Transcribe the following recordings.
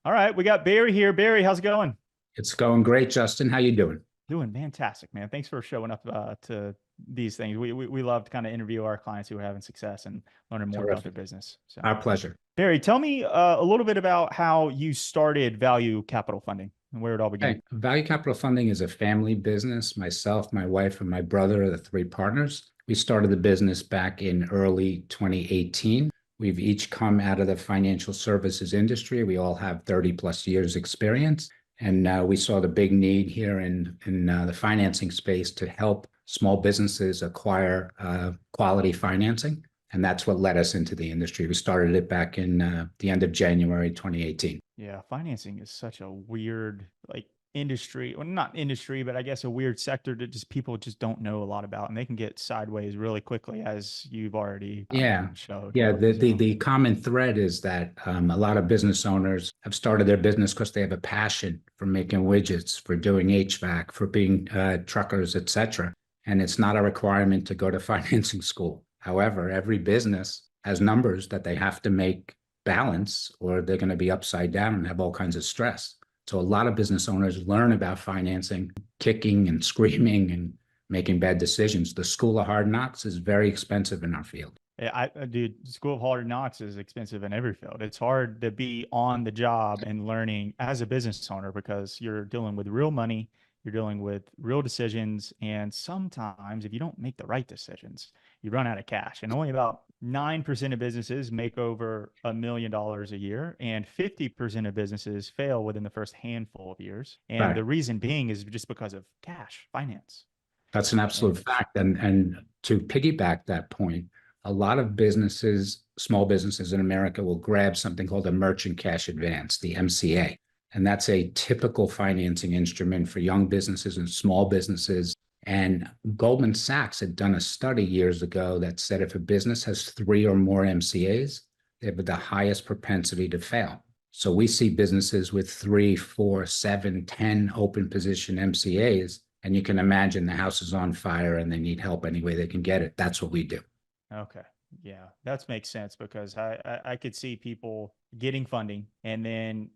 All right, we got Barry here. Barry, how's it going? It's going great, Justin. How you doing? Doing fantastic, man. Thanks for showing up to these things. We love to kind of interview our clients who are having success and learning more about their Terrific. business. So, Our pleasure. Barry, tell me a little bit about how you started Value Capital Funding and where it all began. Okay. Value Capital Funding is a family business. Myself, my wife, and my brother are the three partners. We started the business back in early 2018. We've each come out of the financial services industry. We all have 30 plus years experience. And we saw the big need here in the financing space to help small businesses acquire quality financing. And that's what led us into the industry. We started it back in the end of January 2018. Yeah, financing is such a weird industry, well, not industry, but I guess a weird sector that just people just don't know a lot about, and they can get sideways really quickly, as you've already Yeah. showed. Yeah, So, the common thread is that a lot of business owners have started their business because they have a passion for making widgets, for doing HVAC, for being truckers, etc. And it's not a requirement to go to financing school. However, every business has numbers that they have to make balance, or they're going to be upside down and have all kinds of stress. So a lot of business owners learn about financing, kicking and screaming and making bad decisions. The school of hard knocks is very expensive in our field. yeah, dude, School of Hard Knocks is expensive in every field. It's hard to be on the job and learning as a business owner because you're dealing with real money, you're dealing with real decisions, and sometimes if you don't make the right decisions, you run out of cash. And only about 9% of businesses make over $1 million a year, and 50% of businesses fail within the first handful of years. And Right. the reason being is just because of cash, finance. That's an absolute And fact. And to piggyback that point, a lot of businesses, small businesses in America, will grab something called a merchant cash advance, the MCA. And that's a typical financing instrument for young businesses and small businesses. And Goldman Sachs had done a study years ago that said if a business has three or more MCAs, they have the highest propensity to fail. So we see businesses with 3, 4, 7, 10 open position MCAs, and you can imagine the house is on fire and they need help any way they can get it. That's what we do. okay. Yeah, that makes sense because I could see people getting funding and then,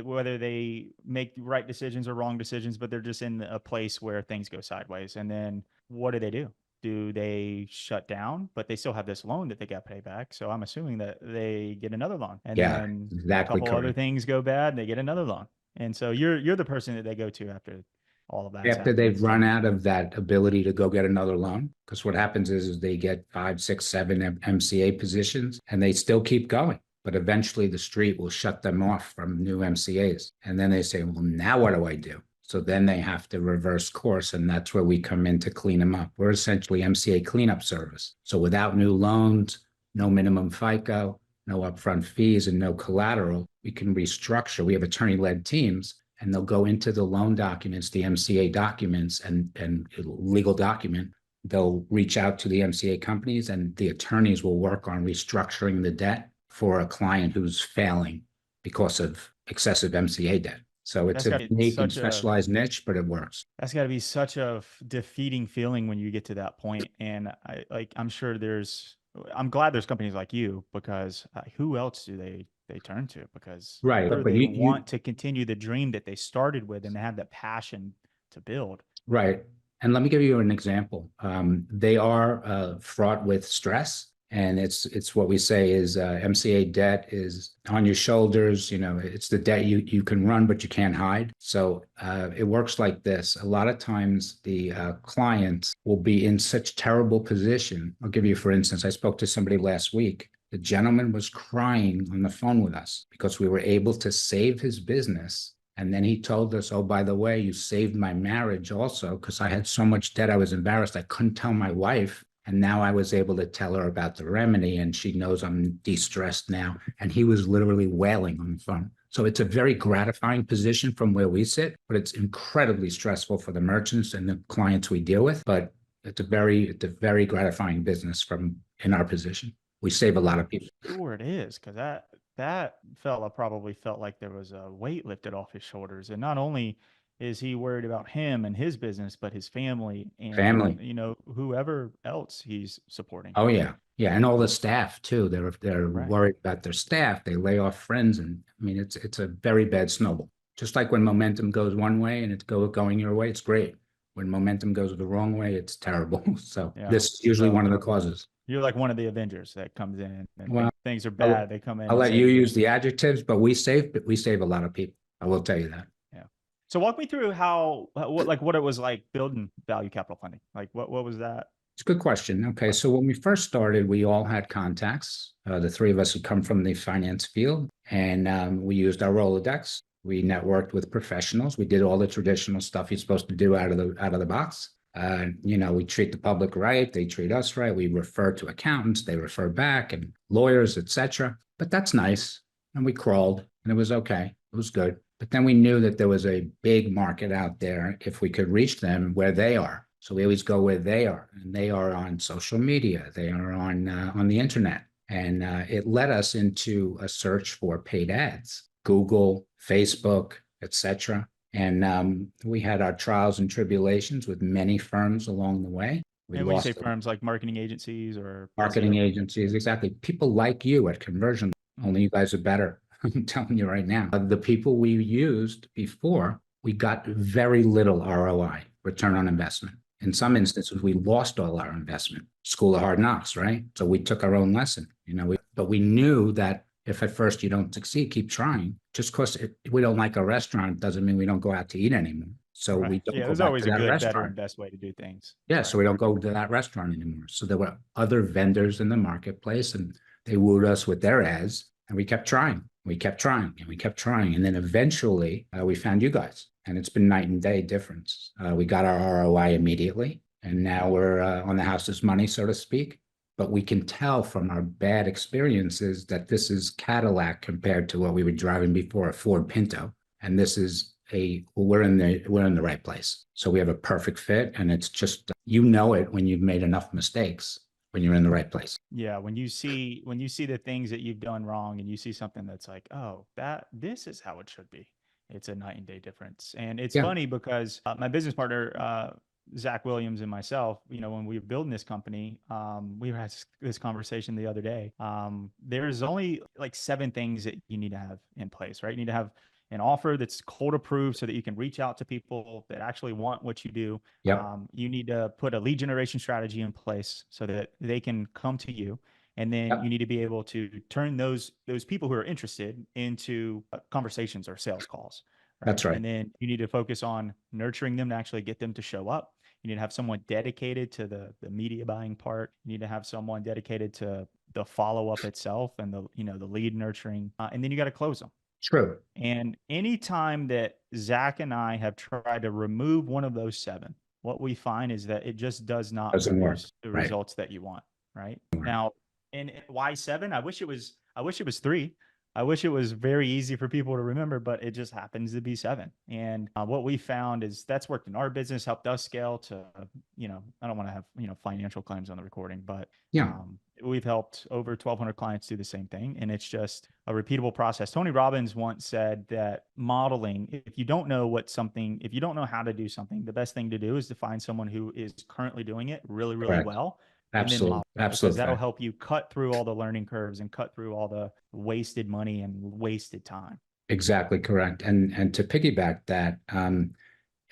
whether they make the right decisions or wrong decisions, but they're just in a place where things go sideways. And then what do? Do they shut down, but they still have this loan that they got to pay back? So I'm assuming that they get another loan and Yeah, then a exactly couple other correct. things go bad and they get another loan. And so you're the person that they go to after all of that's After happened. they've run So out of that ability to go get another loan, because what happens is they get 5, 6, 7 MCA positions and they still keep going. But eventually the street will shut them off from new MCAs. And then they say, well, now what do I do? So then they have to reverse course. And that's where we come in to clean them up. We're essentially MCA cleanup service. So without new loans, no minimum FICO, no upfront fees, and no collateral, we can restructure. We have attorney led teams, and they'll go into the loan documents, the MCA documents, and legal document. They'll reach out to the MCA companies, and the attorneys will work on restructuring the debt for a client who's failing because of excessive MCA debt. So it's that's a got to be unique and such a specialized niche, but it works. That's got to be such a defeating feeling when you get to that point. And I'm sure I'm glad there's companies like you because who else do they turn to? Because I'm Right. sure But they you want to continue the dream that they started with and they have that passion to build. right. And let me give you an example. They are fraught with stress. And it's what we say is MCA debt is on your shoulders. You know, it's the debt you can run, but you can't hide. So it works like this. A lot of times the clients will be in such terrible position. I'll give you, for instance, I spoke to somebody last week. The gentleman was crying on the phone with us because we were able to save his business. And then he told us, oh, by the way, you saved my marriage also because I had so much debt. I was embarrassed. I couldn't tell my wife. And now I was able to tell her about the remedy, and she knows I'm de-stressed now. And he was literally wailing on the phone. So it's a very gratifying position from where we sit, but it's incredibly stressful for the merchants and the clients we deal with. But it's a very gratifying business from in our position. We save a lot of people. Sure it is, because that fella probably felt like there was a weight lifted off his shoulders. And not only is he worried about him and his business, but his family and, family. whoever else he's supporting. Oh yeah. Yeah. And all the staff too. They're Right. worried about their staff. They lay off friends. And I mean, it's a very bad snowball. Just like when momentum goes one way and it's going your way, it's great. When momentum goes the wrong way, it's terrible. So Yeah. this is usually So one of the causes. you're like one of the Avengers that comes in and Well, things are I'll, bad. They come in I'll and let save you the day. use the adjectives, but we save a lot of people. I will tell you that. Yeah. So walk me through what it was like building value capital funding. Like what was that? It's a good question. Okay, so when we first started, we all had contacts. The three of us had come from the finance field, and we used our Rolodex. We networked with professionals. We did all the traditional stuff you're supposed to do out of the box. We treat the public right. They treat us right. We refer to accountants. They refer back, and lawyers, etc. But that's nice. And we crawled, and it was okay. It was good. But then we knew that there was a big market out there if we could reach them where they are. So we always go where they are, and they are on social media. They are on the internet, and it led us into a search for paid ads, Google, Facebook, etc. And we had our trials and tribulations with many firms along the way. We And when you say lost firms like marketing agencies or marketing SEO. agencies, exactly. People like you at conversion. Only Mhm. you guys are better. I'm telling you right now. The people we used before, we got very little ROI, return on investment. In some Mhm. instances, we lost all our investment. School of hard knocks, right? So we took our own lesson, but we knew that if at first you don't succeed, keep trying. Just because we don't like a restaurant doesn't mean we don't go out to eat anymore. So Right. we don't Yeah, go there's back always to a that good, better, restaurant. and best way to do things. Yeah, so Right. we don't go to that restaurant anymore. So there were other vendors in the marketplace and they wooed us with their ads and we kept trying. We kept trying and we kept trying. And then eventually we found you guys and it's been night and day difference. We got our ROI immediately and now we're on the house's money, so to speak. But we can tell from our bad experiences that this is Cadillac compared to what we were driving before, a Ford Pinto. And this is we're in the right place. So we have a perfect fit, and it's just it when you've made enough mistakes when you're in the right place. Yeah, when you see the things that you've done wrong and you see something that's like, oh, this is how it should be. It's a night and day difference. And it's Yeah, funny because my business partner, Zach Williams, and myself, when we were building this company, we had this conversation the other day. There's only like 7 things that you need to have in place, right? You need to have an offer that's cold approved so that you can reach out to people that actually want what you do. yep, You need to put a lead generation strategy in place so that they can come to you. And then you yep, need to be able to turn those people who are interested into conversations or sales calls, right? that's right. And then you need to focus on nurturing them to actually get them to show up. You need to have someone dedicated to the media buying part. You need to have someone dedicated to the follow up itself and the lead nurturing. And then you got to close them. True. And anytime that Zach and I have tried to remove one of those 7, what we find is that it just does not Doesn't work. produce the Right. results that you want. Right now, and why 7? I wish it was 3. I wish it was very easy for people to remember, but it just happens to be 7. And what we found is that's worked in our business, helped us scale to, I don't want to have, financial claims on the recording, but Yeah. um, we've helped over 1,200 clients do the same thing. And it's just a repeatable process. Tony Robbins once said that modeling, if you don't know how to do something, the best thing to do is to find someone who is currently doing it really, really Correct. well and then Absolute. model it, because Absolute that'll fact. help you cut through all the learning curves and cut through all the wasted money and wasted time. Exactly correct. And to piggyback that,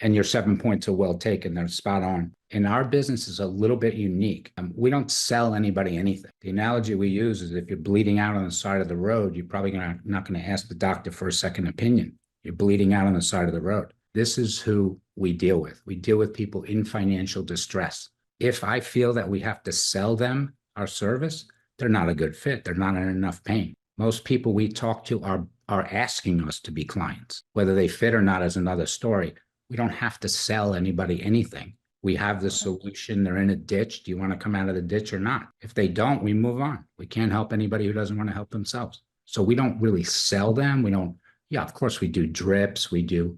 and your 7 points are well taken. They're spot on. And our business is a little bit unique. We don't sell anybody anything. The analogy we use is if you're bleeding out on the side of the road, you're probably not going to ask the doctor for a second opinion. You're bleeding out on the side of the road. This is who we deal with. We deal with people in financial distress. If I feel that we have to sell them our service, they're not a good fit. They're not in enough pain. Most people we talk to are asking us to be clients. Whether they fit or not is another story. We don't have to sell anybody anything. We have the Right. solution. They're in a ditch. Do you want to come out of the ditch or not? If they don't, we move on. We can't help anybody who doesn't want to help themselves. So we don't really sell them. We don't, yeah, of course we do drips. We do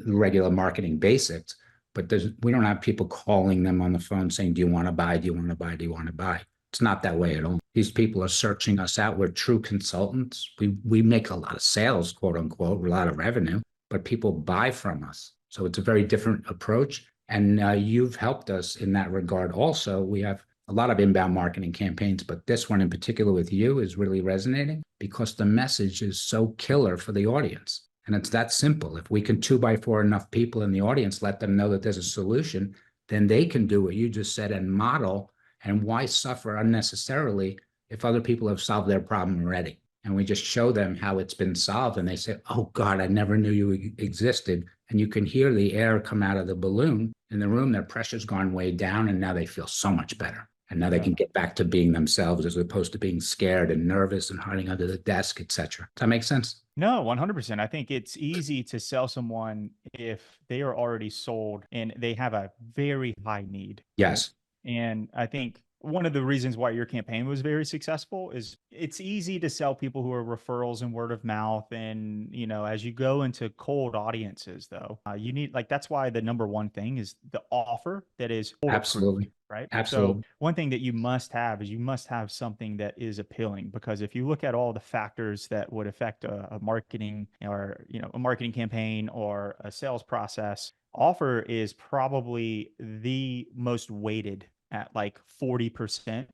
regular marketing basics, but we don't have people calling them on the phone saying, do you want to buy? Do you want to buy? Do you want to buy? It's not that way at all. These people are searching us out. We're true consultants. We make a lot of sales, quote unquote, a lot of revenue, but people buy from us. So it's a very different approach. And you've helped us in that regard. Also, we have a lot of inbound marketing campaigns, but this one in particular with you is really resonating because the message is so killer for the audience. And it's that simple. If we can 2x4 enough people in the audience, let them know that there's a solution, then they can do what you just said and model. And why suffer unnecessarily if other people have solved their problem already? And we just show them how it's been solved. And they say, oh God, I never knew you existed. And you can hear the air come out of the balloon in the room. Their pressure's gone way down. And now they feel so much better. And now they can get back to being themselves as opposed to being scared and nervous and hiding under the desk, etc. Does that make sense? No, 100%. I think it's easy to sell someone if they are already sold and they have a very high need, right? Yes. And I think one of the reasons why your campaign was very successful is it's easy to sell people who are referrals and word of mouth. And, you know, as you go into cold audiences, though, you need like that's why the number one thing is the offer that is cold approved, Absolutely. right? Absolutely. So one thing that you must have is you must have something that is appealing, because if you look at all the factors that would affect a marketing or, you know, a marketing campaign or a sales process, offer is probably the most weighted at like 40%.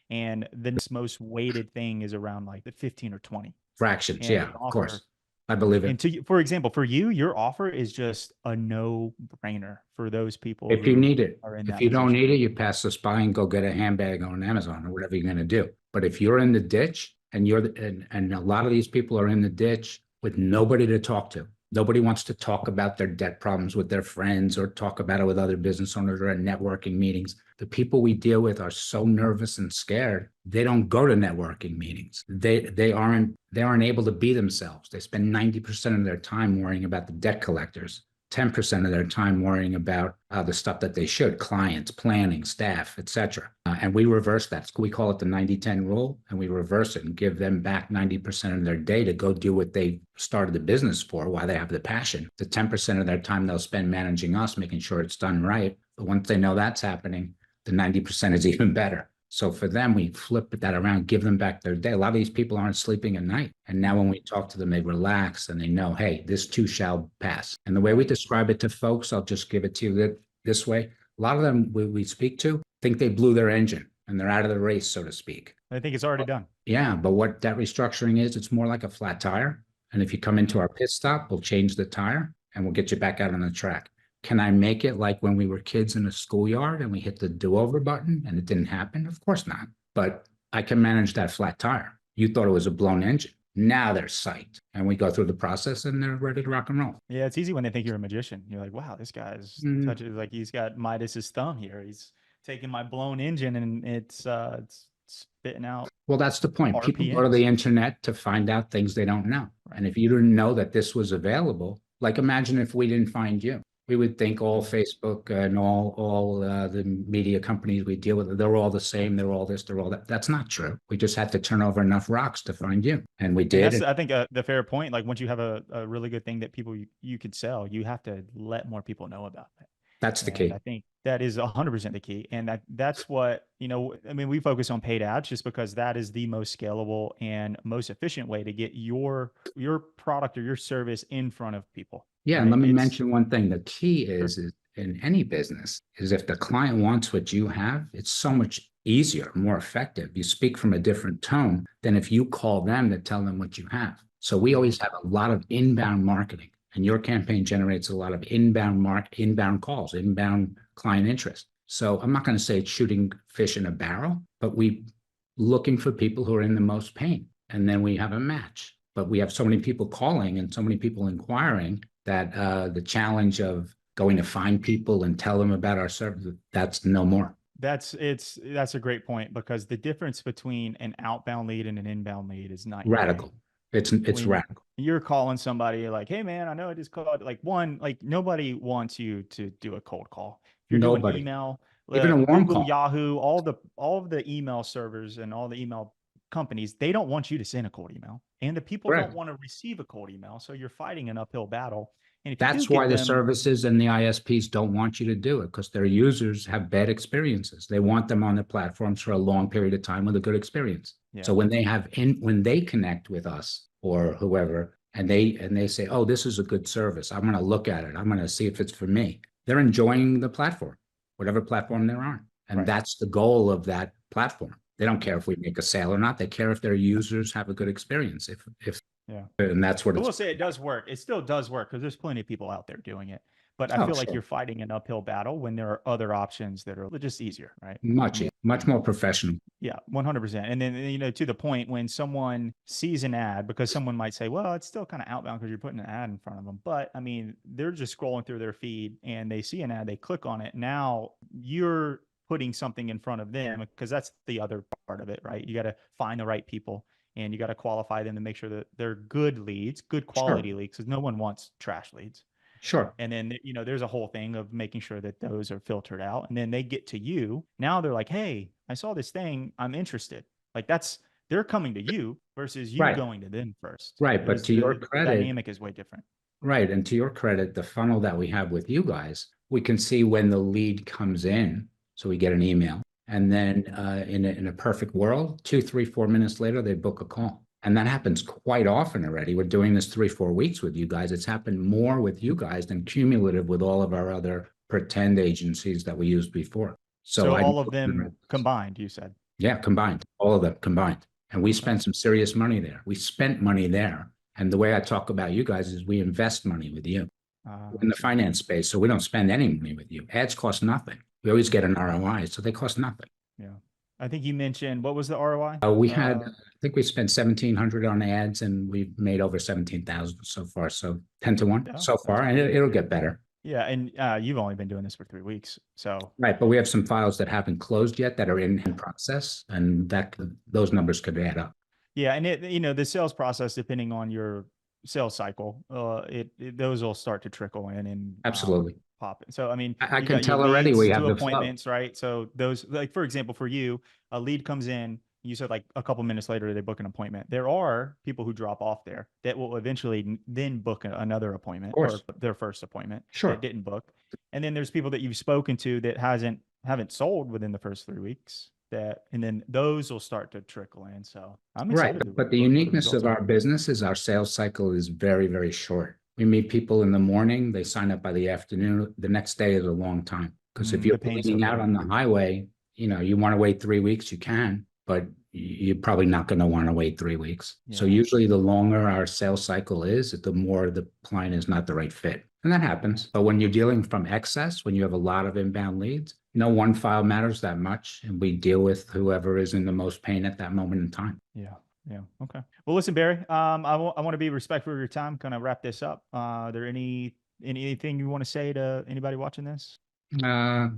And the next most weighted thing is around like the 15 or 20. Fractions. And Yeah, the of offer, course. I believe it. and for example, for you, your offer is just a no brainer for those people If you who need it. are in If that you don't position. need it, you pass the spy and go get a handbag on Amazon or whatever you're going to do. But if you're in the ditch and and a lot of these people are in the ditch with nobody to talk to, nobody wants to talk about their debt problems with their friends or talk about it with other business owners or at networking meetings. The people we deal with are so nervous and scared, they don't go to networking meetings. They aren't able to be themselves. They spend 90% of their time worrying about the debt collectors, 10% of their time worrying about the stuff that they should, clients, planning, staff, etc. And we reverse that. We call it the 90-10 rule, and we reverse it and give them back 90% of their day to go do what they started the business for, why they have the passion. The 10% of their time they'll spend managing us, making sure it's done right. But once they know that's happening, the 90% is even better. So for them, we flip that around, give them back their day. A lot of these people aren't sleeping at night. And now when we talk to them, they relax and they know, hey, this too shall pass. And the way we describe it to folks, I'll just give it to you this way. A lot of them we speak to think they blew their engine and they're out of the race, so to speak. I think it's already done. Yeah, but what that restructuring is, it's more like a flat tire. And if you come into our pit stop, we'll change the tire and we'll get you back out on the track. Can I make it like when we were kids in a schoolyard and we hit the do-over button and it didn't happen? Of course not. But I can manage that flat tire. You thought it was a blown engine. Now they're psyched. And we go through the process and they're ready to rock and roll. Yeah, it's easy when they think you're a magician. You're like, wow, this guy's touches like he's got Midas's thumb here. He's taking my blown engine and it's spitting out. Well, that's the point. People go to RPMs. the internet to find out things they don't know. Right. And if you didn't know that this was available, like imagine if we didn't find you. We would think all Facebook and all the media companies we deal with, they're all the same. They're all this, they're all that. That's not true. We just had to turn over enough rocks to find you. And we did. And that's, I think, the fair point. Like once you have a really good thing that people you could sell, you have to let more people know about it. That's the key. I think that is 100% the key. And that's what, you know, I mean, we focus on paid ads just because that is the most scalable and most efficient way to get your product or your service in front of people. Yeah. Right? And let me mention one thing. The key is in any business is if the client wants what you have, it's so much easier, more effective. You speak from a different tone than if you call them to tell them what you have. So we always have a lot of inbound marketing. And your campaign generates a lot of inbound calls, inbound client interest. So I'm not going to say it's shooting fish in a barrel, but we looking for people who are in the most pain. And then we have a match. But we have so many people calling and so many people inquiring that the challenge of going to find people and tell them about our service, that's no more. That's a great point, because the difference between an outbound lead and an inbound lead is not radical. It's radical. You're calling somebody like, hey man, I know I just called. Like nobody wants you to do a cold call. If you're doing email, even a warm Google, call. Yahoo, all of the email servers and all the email companies, they don't want you to send a cold email, and the people don't want to receive a cold email. So you're fighting an uphill battle. And if that's why the services and the ISPs don't want you to do it, because their users have bad experiences. They want them on the platforms for a long period of time with a good experience. Yeah. So when they connect with us or whoever, and they say, oh, this is a good service. I'm going to look at it. I'm going to see if it's for me. They're enjoying the platform, whatever platform they're on. And Right. that's the goal of that platform. They don't care if we make a sale or not. They care if their users have a good experience. If Yeah. and that's what I it's. will say it does work. It still does work because there's plenty of people out there doing it. But I Oh, feel like sure. you're fighting an uphill battle when there are other options that are just easier, right? I Much, mean, much more professional. yeah, 100%. And then, to the point when someone sees an ad, because someone might say, well, it's still kind of outbound because you're putting an ad in front of them. But I mean, they're just scrolling through their feed and they see an ad, they click on it. Now you're putting something in front of them because that's the other part of it, right? You got to find the right people and you got to qualify them to make sure that they're good leads, good Sure, quality leads, because no one wants trash leads. sure. And then, there's a whole thing of making sure that those are filtered out. And then they get to you. Now they're like, hey, I saw this thing. I'm interested. Like they're coming to you versus you Right, going to them first. right. But There's to your the credit, dynamic is way different. right, and to your credit, the funnel that we have with you guys, we can see when the lead comes in. So we get an email. And then in a perfect world, 2, 3, 4 minutes later, they book a call. And that happens quite often already. We're doing this 3, 4 weeks with you guys. It's happened more with you guys than cumulative with all of our other pretend agencies that we used before. So So I, all of them combined, you said. yeah, combined, all of them combined. And we Okay. spent some serious money there. We spent money there. And the way I talk about you guys is we invest money with you in I the see. finance space. So we don't spend any money with you. Ads cost nothing. We always get an ROI, so they cost nothing. Yeah. I think you mentioned, what was the ROI? We had, I think we spent 1,700 on ads, and we've made over 17,000 so far. So 10 to 1 Yeah, so that's far, and great. it'll get better. Yeah. And you've only been doing this for 3 weeks. So Right, but we have some files that haven't closed yet that are in process, and those numbers could add up. yeah, and the sales process, depending on your sales cycle, those will start to trickle in and Absolutely. pop it. So I mean, I you can got your tell already we leads have to the flow. appointments, right? So those, like for example, for you, a lead comes in. You said like a couple minutes later they book an appointment. There are people who drop off there that will eventually then book another Of appointment or course. their first appointment that Sure. didn't book. And then there's people that you've spoken to that haven't sold within the first 3 weeks, and then those will start to trickle in. So I'm Right. excited But the what the uniqueness results of are. our business is our sales cycle is very, very short. We meet people in the morning, they sign up by the afternoon. The next day is a long time. Because if you're The pain's so bleeding out big. on the highway, you want to wait 3 weeks, you can, but you're probably not going to want to wait 3 weeks. So Yeah. usually the longer our sales cycle is, the more the client is not the right fit. And that happens. But when you're dealing from excess, when you have a lot of inbound leads, no one file matters that much. And we deal with whoever is in the most pain at that moment in time. Yeah. Yeah. Okay. Well, listen, Barry, I want to be respectful of your time. Kind of wrap this up. Are there anything you want to say to anybody watching this?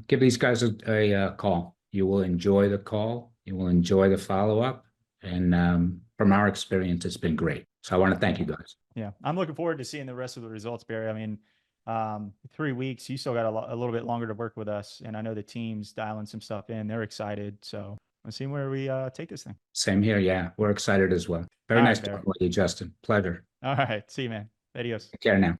Give these guys a call. You will enjoy the call. You will enjoy the follow up. And from our experience, it's been great. So I want to thank you Yeah. guys. Yeah. I'm looking forward to seeing the rest of the results, Barry. I mean, 3 weeks, you still got a little bit longer to work with us. And I know the team's dialing some stuff in. They're excited. So let's see where we take this thing. Same here. Yeah, we're excited as well. Very All nice right, Barry. talking with you, Justin. Pleasure. All right. See you, man. Adios. Take care now.